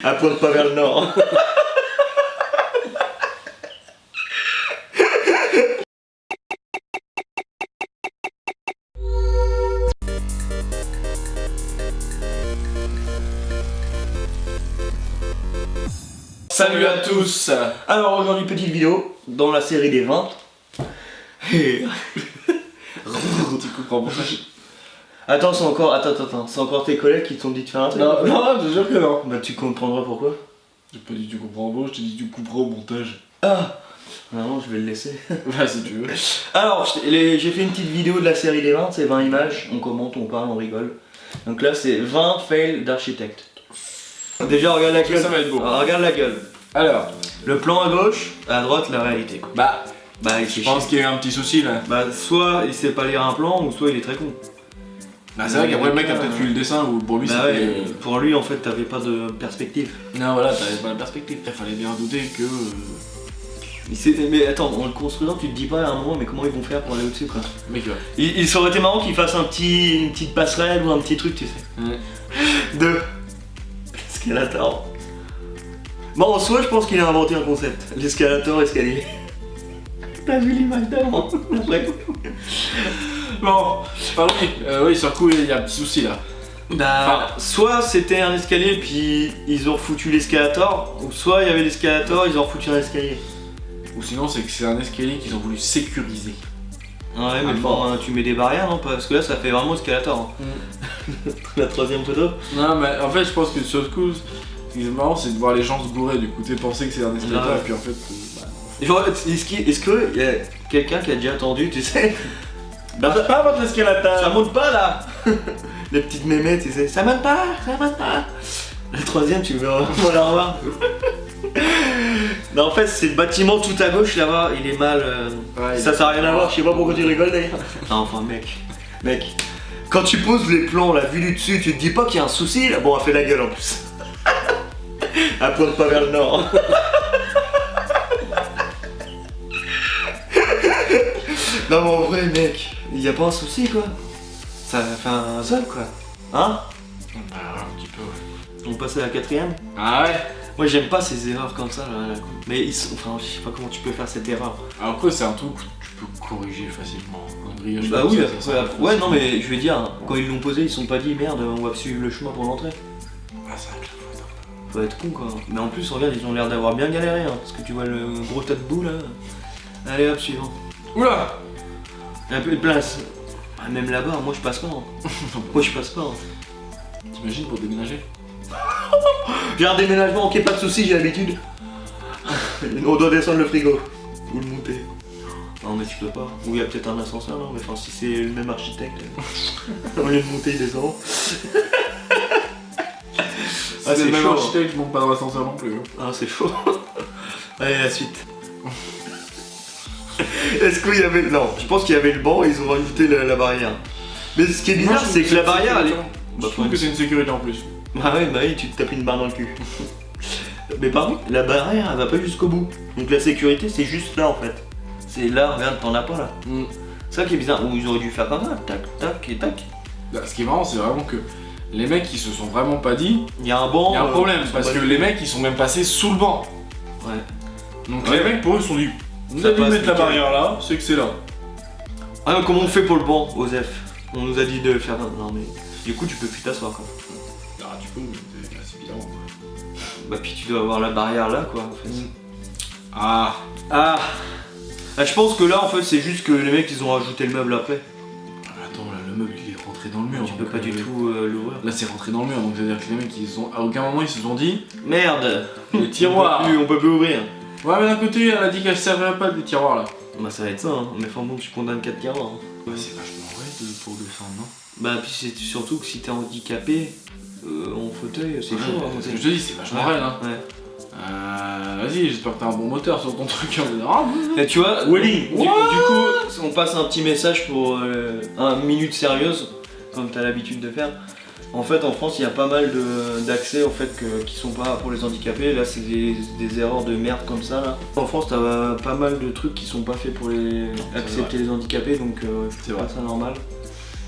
À pointe pas vers le nord. Salut à tous. Alors aujourd'hui petite vidéo dans la série des 20. Et... Tu comprends pourquoi? Attends, c'est encore tes collègues qui t'ont dit de faire un truc? Non, je te jure que non. Bah tu comprendras pourquoi. J'ai pas dit tu comprends bon, je t'ai dit tu couperas au montage. Ah non, je vais le laisser. Bah si tu veux. Alors, j'ai fait une petite vidéo de la série des 20, c'est 20 images, on commente, on parle, on rigole. Donc là c'est 20 fails d'architecte. Déjà regarde la gueule. Ça va être beau. Alors, regarde la gueule. Alors, le plan à gauche, à droite la réalité quoi. bah Je je pense qu'il y a eu un petit souci là. Bah soit il sait pas lire un plan ou soit il est très con. Bah c'est vrai qu'après le mec a peut-être vu le dessin ou pour lui Bah c'était... ouais, pour lui en fait t'avais pas de perspective. Non voilà, t'avais pas la perspective. Il fallait bien douter que... Mais attends, en le construisant tu te dis pas à un moment mais comment ils vont faire pour aller au-dessus quoi. Mec là. Il ça aurait été marrant qu'il fasse une petite passerelle ou un petit truc tu sais. Ouais. De l'escalator. Bon en soi je pense qu'il a inventé un concept. L'escalator, escalier. T'as vu l'image d'avant? Bon, oui sur le coup il y a un petit souci là. Bah, soit c'était un escalier puis ils ont foutu l'escalator, ou soit il y avait l'escalator, ils ont refoutu un escalier. Ou sinon c'est que c'est un escalier qu'ils ont voulu sécuriser. Ouais mais bon, tu mets des barrières non? Parce que là ça fait vraiment escalator. Hein. La troisième photo. Non mais en fait je pense que sur le coup, ce qui est marrant c'est de voir les gens se bourrer, du coup t'es pensé que c'est un escalator et puis en fait... Genre, est-ce qu'il y a quelqu'un qui a déjà attendu, tu sais? Bah pas votre escalator. Ça monte pas là. Les petites mémettes, tu sais, ça monte pas. La troisième, tu veux on la revoir. Non, en fait, c'est le bâtiment tout à gauche là-bas, il est mal. Ouais, ça n'a rien à voir, je sais pas pourquoi tu rigoles d'ailleurs. Non, enfin, mec, quand tu poses les plans, la vue du dessus, tu te dis pas qu'il y a un souci là. Bon, elle fait la gueule en plus. Elle pointe pas vers le nord. Non, mais en vrai, mec, il y a pas un souci quoi. Ça fait un seul quoi. Hein? Bah un petit peu ouais. On passe à la quatrième. Ah ouais. Moi j'aime pas ces erreurs comme ça là. Mais ils sont. Enfin je sais pas comment tu peux faire cette erreur. Alors après c'est un truc que tu peux corriger facilement. Un grillage Bah comme oui, ça, ouais non mais je veux dire, quand ils l'ont posé ils sont pas dit merde on va suivre le chemin pour l'entrée. Ah ça va Faut être con quoi. Mais en plus regarde ils ont l'air d'avoir bien galéré hein, parce que tu vois le gros tas de boue là. Allez hop suivant. Oula. Il y a peu de place. Ah, même là-bas moi je passe pas. Hein. Moi je passe pas. Hein. T'imagines pour déménager? J'ai un déménagement, ok pas de soucis, j'ai l'habitude. On doit descendre le frigo. Ou le monter. Non mais tu peux pas. Ou il y a peut-être un ascenseur non mais enfin si c'est le même architecte. Au lieu de monter il descend. Ah c'est le même chaud, architecte, je monte pas dans l'ascenseur non plus. Ah c'est chaud. Allez la suite. Est-ce qu'il y avait... Non, je pense qu'il y avait le banc et ils ont rajouté la barrière. Mais ce qui est bizarre c'est que la barrière elle est... Je trouve que c'est une sécurité en plus. Bah oui, tu te tapes une barre dans le cul. Mais par contre, la barrière elle va pas jusqu'au bout. Donc la sécurité c'est juste là en fait. C'est là, regarde, t'en as pas là. C'est ça qui est bizarre. Ou ils auraient dû faire comme ça, tac, tac et tac. Bah, ce qui est marrant c'est vraiment que les mecs ils se sont vraiment pas dit Il y a un banc. Il y a un problème parce que les mecs ils sont même passés sous le banc. Ouais. Donc les mecs pour eux se sont dit vous avez dû mettre la barrière là, c'est que c'est là. Ah non, comment on fait pour le banc, Osef? On nous a dit de faire... Non mais... Du coup tu peux plus t'asseoir quoi. Ah tu peux, mais c'est bizarre. Bah puis tu dois avoir la barrière là quoi en fait. Ah. Ah je pense que là en fait c'est juste que les mecs ils ont rajouté le meuble après. Attends là le meuble il est rentré dans le mur. Tu peux pas du tout l'ouvrir. Là c'est rentré dans le mur donc c'est à dire que les mecs ils ont... à aucun moment ils se sont dit Merde. les tiroirs. On peut plus ouvrir. Ouais mais d'un côté elle a dit qu'elle servirait pas des tiroirs là. Bah ça va être ça hein. Mais enfin bon tu condamnes 4 tiroirs hein. Ouais c'est vachement vrai pour défendre non? Bah puis c'est surtout que si t'es handicapé en fauteuil c'est chaud hein. C'est ce que je te dis, c'est vachement vrai hein. Ouais. Vas-y, j'espère que t'as un bon moteur sur ton truc. Et tu vois, Willy, du coup, on passe un petit message pour un minute sérieuse, comme t'as l'habitude de faire. En fait, en France, il y a pas mal d'accès en fait, qui sont pas pour les handicapés. Là, c'est des erreurs de merde comme ça. Là. En France, t'as pas mal de trucs qui sont pas faits pour accepter les handicapés, donc c'est pas ça normal.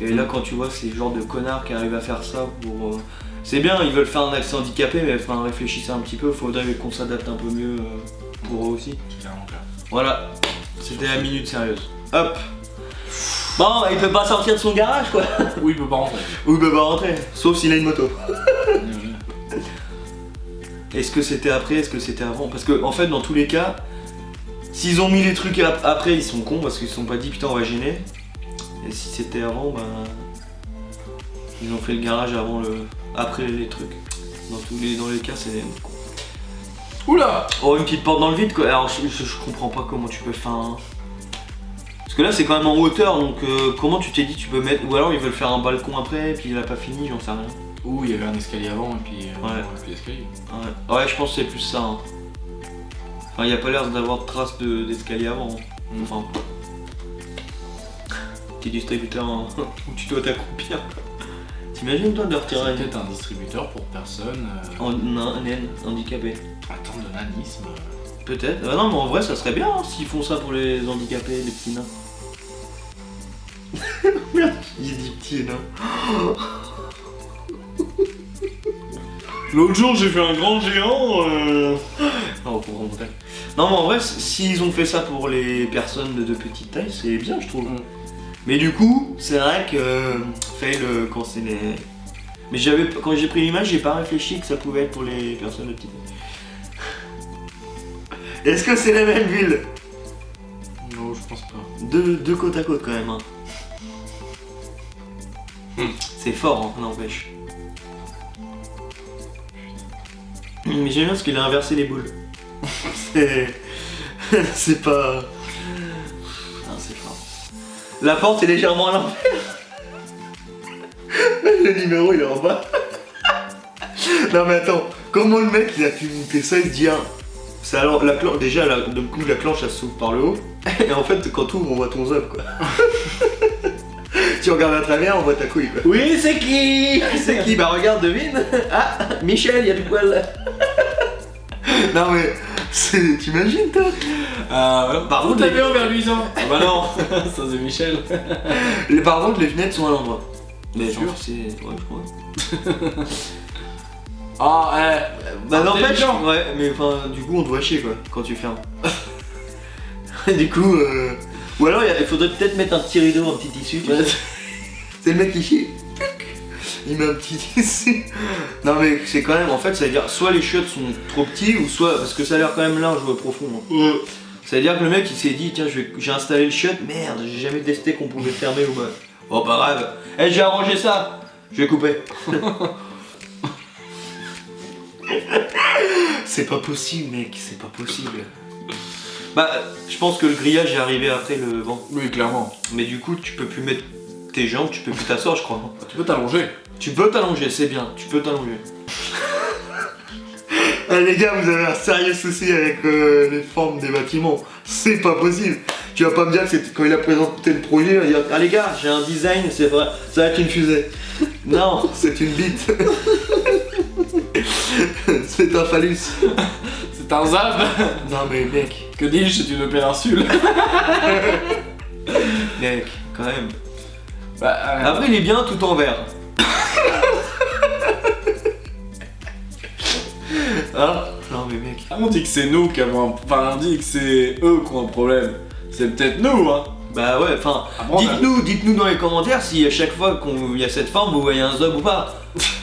Et là, quand tu vois ces genres de connards qui arrivent à faire ça pour C'est bien, ils veulent faire un accès handicapé, mais enfin réfléchissez un petit peu, faudrait qu'on s'adapte un peu mieux pour eux aussi. Clairement, clair. Voilà, c'était la minute sérieuse. Hop. Bon, il peut pas sortir de son garage quoi. Oui, il peut pas rentrer. Ou il peut pas rentrer, sauf s'il a une moto. Est-ce que c'était après, est-ce que c'était avant? Parce que en fait dans tous les cas, s'ils ont mis les trucs après, ils sont cons parce qu'ils se sont pas dit putain on va gêner. Et si c'était avant, bah ils ont fait le garage après les trucs. Dans les cas c'est con. Oula! Oh une petite porte dans le vide quoi. Alors je comprends pas comment tu peux faire un... Parce que là c'est quand même en hauteur donc comment tu t'es dit tu peux mettre... Ou alors ils veulent faire un balcon après et puis il a pas fini, j'en sais rien. Ouh, il y avait un escalier avant et puis l'escalier. Ouais, je pense que c'est plus ça. Hein. Enfin, il n'y a pas l'air d'avoir de traces d'escalier avant. Hein. Enfin. Petit distributeur hein, où tu dois t'accroupir. T'imagines toi de retirer C'est peut-être un distributeur pour personnes naine, handicapé. atteintes de nanisme. Peut-être. Ah non, mais en vrai, ça serait bien hein, s'ils font ça pour les handicapés, les petits nains. Merde, j'ai dit petits nains. L'autre jour, j'ai fait un grand géant. Non, pour remonter. Non, mais en vrai, s'ils ont fait ça pour les personnes de petite taille, c'est bien, je trouve. Mais du coup, c'est vrai que fail quand c'est les. Mais quand j'ai pris l'image, j'ai pas réfléchi que ça pouvait être pour les personnes de petite taille. Est-ce que c'est la même ville? Non, je pense pas. Deux côte à côte quand même. Hein. C'est fort, hein, n'empêche. Mais j'aime bien parce qu'il a inversé les boules. C'est pas... Ah, c'est fort. La porte est légèrement à l'envers. Le numéro il est en bas. Non mais attends, comment le mec il a pu monter ça et se dire... Alors, déjà le coup de la clenche elle s'ouvre par le haut. Et en fait quand tu ouvres on voit ton zob quoi. Tu regardes à travers, on voit ta couille quoi. Oui, c'est qui? C'est qui? Bah regarde, devine. Ah, Michel, il y a du poil. Non mais, t'imagines toi? Par contre, t'avais envers luisant. Ah bah non, ça c'est Michel. Par contre, les fenêtres sont à l'endroit. Mais sûr, c'est... Ouais, je crois. Ah, Bah n'empêche, ouais, mais enfin, du coup on te voit chier quoi, quand tu fermes. Du coup, ou alors il faudrait peut-être mettre un petit rideau, un petit tissu. Tu sais. C'est le mec qui chie. Il met un petit tissu. Non mais c'est quand même, en fait, ça veut dire soit les chiottes sont trop petits ou soit, parce que ça a l'air quand même large profond. Hein. Ça veut dire que le mec il s'est dit, tiens, j'ai installé le chiotte, merde, j'ai jamais testé qu'on pouvait fermer ou pas. Oh pas grave. J'ai arrangé ça. Je vais couper. C'est pas possible mec, c'est pas possible. Bah je pense que le grillage est arrivé après le vent. Oui clairement. Mais du coup tu peux plus mettre tes jambes, tu peux plus t'asseoir je crois. Tu peux t'allonger. Tu peux t'allonger, c'est bien, tu peux t'allonger. Ah les gars, vous avez un sérieux souci avec les formes des bâtiments. C'est pas possible. Tu vas pas me dire que c'est quand il a présenté le projet, il va dire ah les gars, j'ai un design, c'est vrai, ça va être une fusée. Non, c'est une bite. C'est un phallus. C'est un zab. Non mais mec. Que dis-je, c'est une péninsule. Mec, quand même. Bah, après il est bien tout en vert. Hein? Non mais mec. On dit que c'est nous qui avons un... Enfin, on dit que c'est eux qui ont un problème. C'est peut-être nous, hein. Bah ouais, enfin, dites-nous dans les commentaires si à chaque fois qu'il y a cette forme, vous voyez un zob ou pas.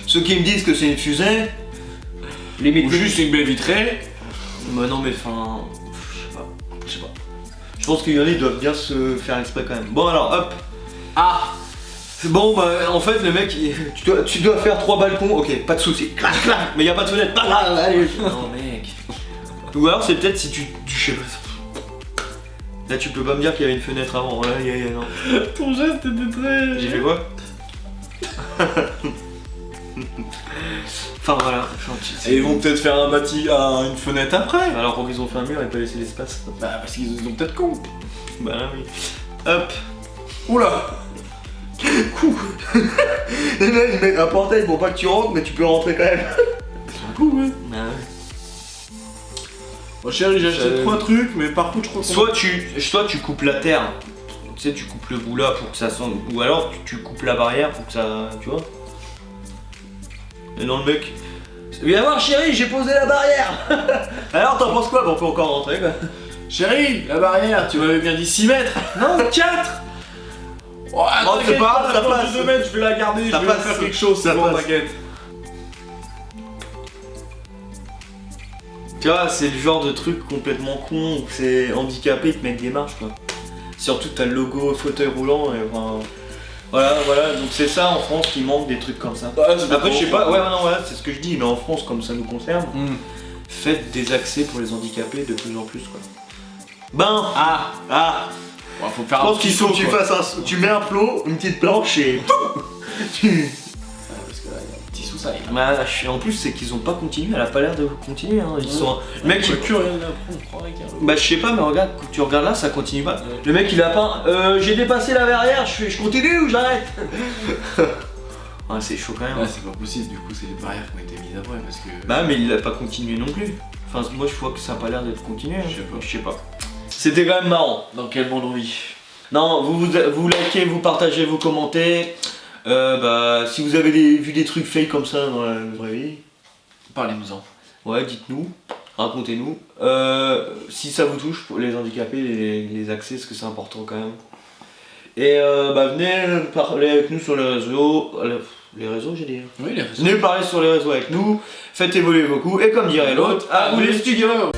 Ceux qui me disent que c'est une fusée, limite ou juste une baie vitrée. Bah non mais enfin, je sais pas. Je pense qu'il y en a qui doivent bien se faire exprès quand même. Bon alors, hop. Ah. Bon bah en fait le mec, tu dois faire 3 balcons, ok, pas de soucis. Clac clac, mais y a pas de fenêtre. Allez. Non mec. Ou alors c'est peut-être si tu sais pas. Là tu peux pas me dire qu'il y avait une fenêtre avant, là non. Ton geste était très... J'ai fait quoi? Enfin voilà. Et ils vont peut-être faire une fenêtre après. Alors pourquoi ils ont fait un mur et pas laissé l'espace? Bah parce qu'ils ont peut-être con. Bah oui. Hop. Oula. Et là ils mettent un portail pour pas que tu rentres mais tu peux rentrer quand même. C'est un coup ouais. Ah ouais. Oh chérie, j'ai acheté 3 trucs, mais par contre je crois que... Soit tu coupes la terre, tu sais, tu coupes le bout là pour que ça sonne, ou alors tu coupes la barrière pour que ça... tu vois. Et non, le mec, viens voir chérie, j'ai posé la barrière. Alors t'en penses quoi? Bon, on peut encore rentrer quoi. Chérie, la barrière, tu m'avais bien dit 6 mètres. Non, 4. Oh, Non, c'est pas grave, ça passe. 2 mètres, je vais la garder, Ça je vais passe, faire quelque chose, ça c'est bon, passe. t'inquiète. Tu vois, c'est le genre de truc complètement con où c'est handicapé, ils te mettent des marches quoi. Surtout t'as le logo fauteuil roulant et enfin. Voilà, donc c'est ça en France qui manque des trucs comme ça. Après, je sais pas, ouais, non, voilà, c'est ce que je dis, mais en France, comme ça nous concerne, faites des accès pour les handicapés de plus en plus quoi. Ben, Bon, faut faire je pense qu'il faut que tu fasses un. Tu mets un plot, une petite planche et. Parce que là, il y a un petit sous-sail. Bah, en plus, c'est qu'ils ont pas continué, elle a pas l'air de continuer. Hein. Ils sont. Le mec, il. plus rien à prendre avec un. Bah, je sais pas, mais regarde, quand tu regardes là, ça continue pas. Le mec, il a pas. J'ai dépassé la barrière, je continue ou j'arrête? Ouais, c'est chaud quand même. Là, c'est pas possible, du coup, c'est les barrières qui ont été mises après parce que. Bah, mais il a pas continué non plus. Enfin, moi, je vois que ça a pas l'air d'être continué. Hein. Je Je sais pas. C'était quand même marrant. Dans quel monde on vit? Non, vous likez, vous partagez, vous commentez. Bah, si vous avez vu des trucs fake comme ça dans la vraie vie, Parlez-nous-en. ouais, dites-nous, racontez-nous. Si ça vous touche, pour les handicapés, les accès, parce que c'est important quand même. Et bah, venez parler avec nous sur les réseaux. Les réseaux, j'ai dit. Oui, les réseaux. Venez parler sur les réseaux avec nous. Faites évoluer vos coups. Et comme dirait l'autre, à vous les studios!